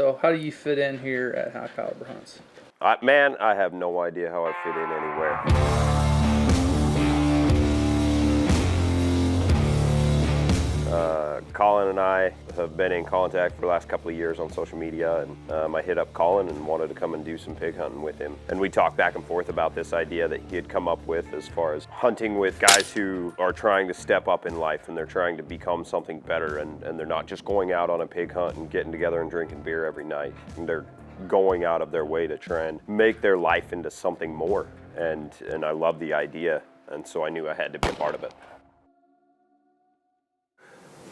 So how do you fit in here at High Caliber Hunts? Man, I have no idea how I fit in anywhere. Colin and I have been in contact for the last couple of years on social media, and I hit up Colin and wanted to come and do some pig hunting with him. And we talked back and forth about this idea that he had come up with as far as hunting with guys who are trying to step up in life and they're trying to become something better, and they're not just going out on a pig hunt and getting together and drinking beer every night. And they're going out of their way to try and make their life into something more. And I love the idea, and so I knew I had to be a part of it.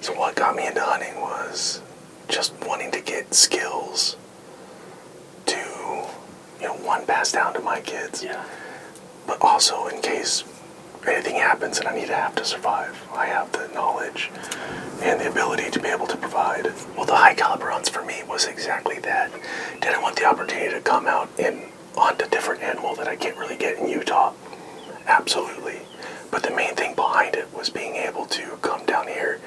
So what got me into hunting was just wanting to get skills to, one, pass down to my kids. Yeah. But also in case anything happens and I need to have to survive, I have the knowledge and the ability to be able to provide. Well, the High Caliber Hunts for me was exactly that. Did I want the opportunity to come out and hunt a different animal that I can't really get in Utah? Absolutely. But the main thing behind it was being able to come down here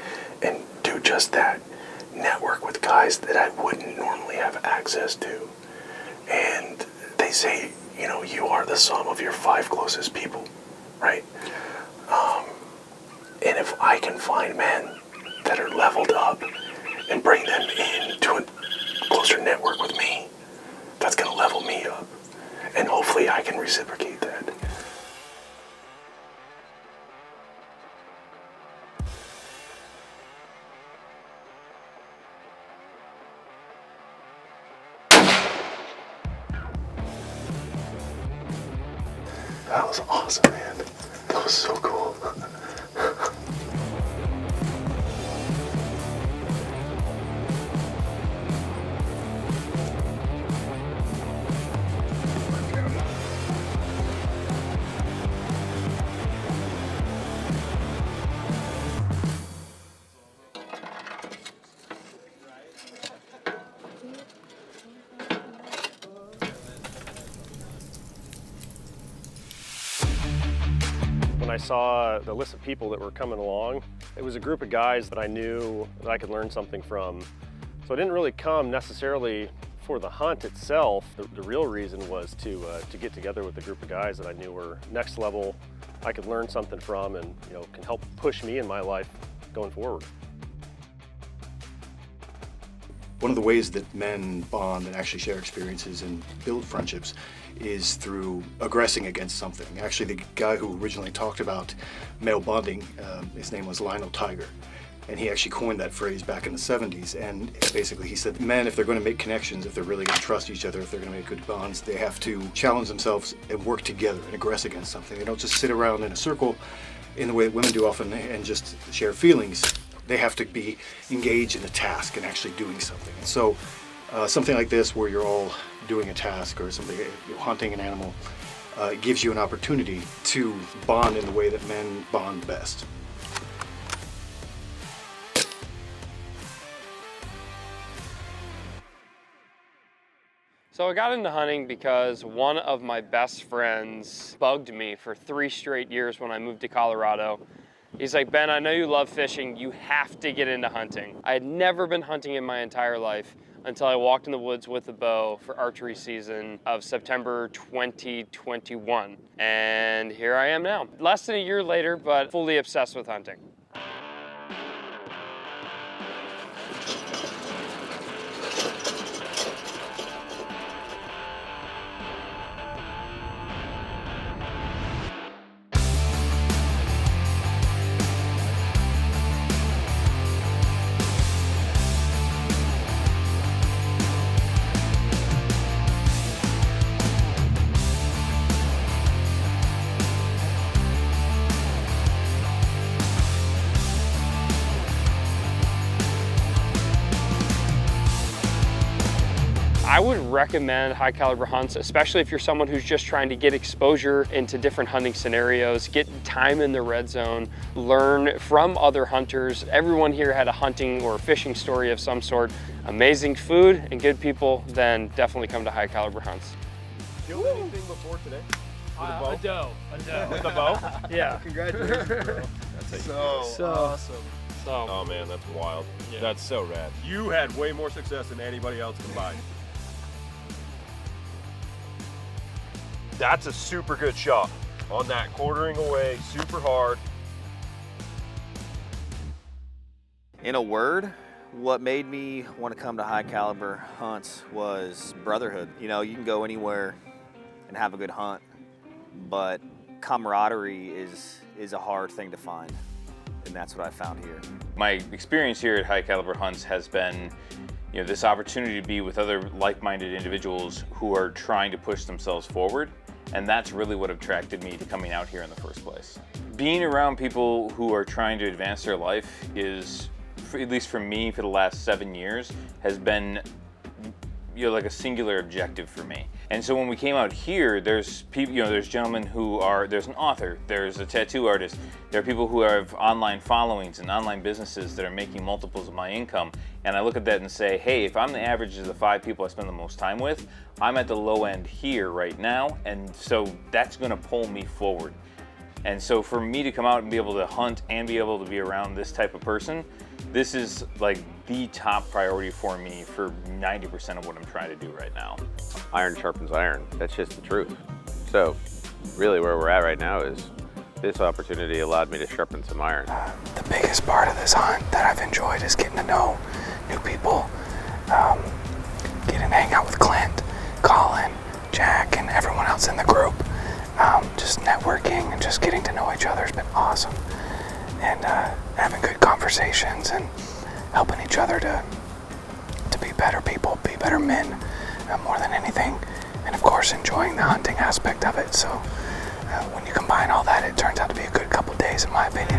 and do just that. Network with guys that I wouldn't normally have access to. And they say, you are the sum of your 5 closest people, right? And if I can find men that are leveled up and bring them into a closer network with me, that's going to level me up. And hopefully I can reciprocate that. That was awesome, man. That was so cool. When I saw the list of people that were coming along, it was a group of guys that I knew that I could learn something from. So I didn't really come necessarily for the hunt itself. The real reason was to get together with a group of guys that I knew were next level, I could learn something from, and can help push me in my life going forward. One of the ways that men bond and actually share experiences and build friendships is through aggressing against something. Actually, the guy who originally talked about male bonding, his name was Lionel Tiger, and he actually coined that phrase back in the 70s. And basically he said, men, if they're going to make connections, if they're really going to trust each other, if they're going to make good bonds, they have to challenge themselves and work together and aggress against something. They don't just sit around in a circle in the way that women do often and just share feelings. They have to be engaged in a task and actually doing something. And so something like this, where you're all doing a task or something, hunting an animal, gives you an opportunity to bond in the way that men bond best. So I got into hunting because one of my best friends bugged me for 3 straight years when I moved to Colorado. He's like, Ben, I know you love fishing, you have to get into hunting. I had never been hunting in my entire life until I walked in the woods with a bow for archery season of September 2021. And here I am now. Less than a year later, but fully obsessed with hunting. I would recommend High Caliber Hunts, especially if you're someone who's just trying to get exposure into different hunting scenarios, get time in the red zone, learn from other hunters. Everyone here had a hunting or fishing story of some sort. Amazing food and good people, then definitely come to High Caliber Hunts. Killed anything before today? A doe. With the bow? Yeah. Congratulations, bro. That's So awesome. So Oh man, that's wild. Yeah. That's so rad. You had way more success than anybody else combined. That's a super good shot on that quartering away, super hard. In a word, what made me want to come to high caliber hunts was brotherhood. You know, you can go anywhere and have a good hunt, but camaraderie is a hard thing to find, and that's what I found here. My experience here at High Caliber Hunts has been, this opportunity to be with other like-minded individuals who are trying to push themselves forward, and that's really what attracted me to coming out here in the first place. Being around people who are trying to advance their life is, at least for me, for the last 7 years, has been like a singular objective for me. And so when we came out here, there's people, there's gentlemen who are, there's an author, there's a tattoo artist, there are people who have online followings and online businesses that are making multiples of my income. And I look at that and say, hey, if I'm the average of the 5 people I spend the most time with, I'm at the low end here right now, and so that's gonna pull me forward. And so for me to come out and be able to hunt and be able to be around this type of person, this is like the top priority for me for 90% of what I'm trying to do right now. Iron sharpens iron. That's just the truth. So really where we're at right now is this opportunity allowed me to sharpen some iron. The biggest part of this hunt that I've enjoyed is getting to know new people, getting to hang out with Clint, Colin, Jack, and everyone else in the group. Just networking and just getting to know each other has been awesome. And having good conversations and helping each other to be better people, be better men, more than anything. And of course, enjoying the hunting aspect of it. So when you combine all that, it turns out to be a good couple days, in my opinion.